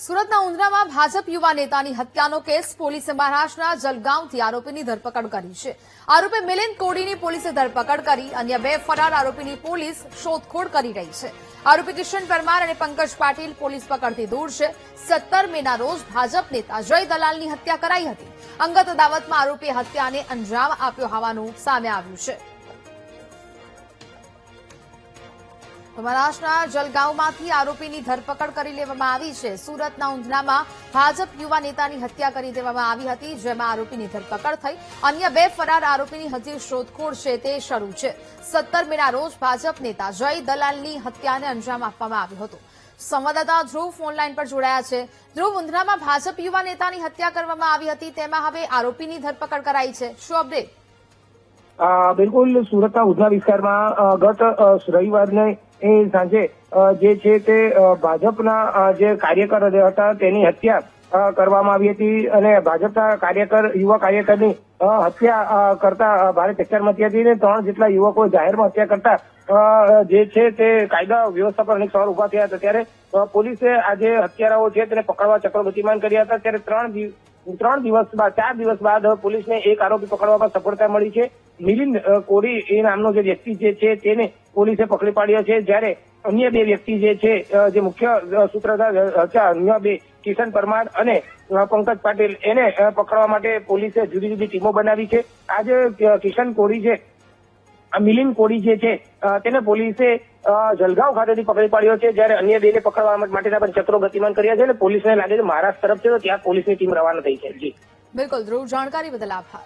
સુરતના ઉંધરામાં ભાજપ યુવા નેતાની હત્યાનો કેસ પોલીસે મહારાષ્ટ્રના જલગાંવથી આરોપીની ધરપકડ કરી છે। આરોપી મિલિંદ કોડીની પોલીસે ધરપકડ કરી અન્ય બે ફરાર આરોપીની પોલીસ શોધખોળ કરી રહી છે। આરોપી કિશન પરમાર અને પંકજ પાટીલ પોલીસ પકડથી દૂર છે। 17 મેના રોજ ભાજપ નેતા જય દલાલની હત્યા કરાઈ હતી। અંગત અદાવતમાં આરોપીએ હત્યાને અંજામ આપ્યો હોવાનું સામે આવ્યું છે। મહારાષ્ટ્રના જલગાંવમાંથી આરોપીની ધરપકડ કરી લેવામાં આવી છે। સુરતના ઉંધરામાં ભાજપ યુવા નેતાની હત્યા કરી દેવામાં આવી હતી, જેમાં આરોપીની ધરપકડ થઈ। અન્ય બે ફરાર આરોપીની હજી શોધખોળ છે તે શરૂ છે। 17 મેના રોજ ભાજપ નેતા જય દલાલની હત્યાને અંજામ આપવામાં આવ્યો હતો। સંવાદદાતા ધ્રુવ ફોનલાઈન પર જોડાયા છે। ધ્રુવ, ઉંધરામાં ભાજપ યુવા નેતાની હત્યા કરવામાં આવી હતી, તેમાં હવે આરોપીની ધરપકડ કરાઈ છે, શું અપડેટ? બિલકુલ, સુરતના ઉધના વિસ્તારમાં ગત રવિવારને સાંજે જે છે તે ભાજપના જે કાર્યકર હતા તેની હત્યા કરવામાં આવી હતી અને ભાજપના યુવા કાર્યકરની હત્યા કરતા ભારે ચકચાર મચી હતી અને 3 જેટલા યુવકો જાહેરમાં હત્યા કરતા જે છે તે કાયદા વ્યવસ્થા પર અનેક સવાલ ઉભા થયા હતા। ત્યારે પોલીસે આજે હત્યારાઓ છે તેને પકડવા ચક્રો ગતિમાન કર્યા હતા। ત્યારે 4 દિવસ બાદ પોલીસને એક આરોપી પકડવામાં સફળતા મળી છે। મિલિંદ કોડી એ નામનો જે વ્યક્તિ જે છે તેને પોલીસે પકડી પાડ્યો છે, જ્યારે અન્ય બે વ્યક્તિ જે છે જે મુખ્ય સૂત્રધાર હતા, અન્ય બે કિશન પરમાર અને પંકજ પાટીલ, એને પકડવા માટે પોલીસે જુદી જુદી ટીમો બનાવી છે। આજે કિશન કોડી છે, મિલિંદ કોડી જે છે તેને પોલીસે જલગાંવ ખાતેથી પકડી પાડ્યો છે, જ્યારે અન્ય બેને પકડવા માટેના પણ ચક્રો ગતિમાન કર્યા છે અને પોલીસને લાગે છે મહારાષ્ટ્ર તરફ છે તો ત્યાં પોલીસની ટીમ રવાના થઈ છે। જી બિલકુલ ધ્રુવ, જાણકારી બદલ આભાર।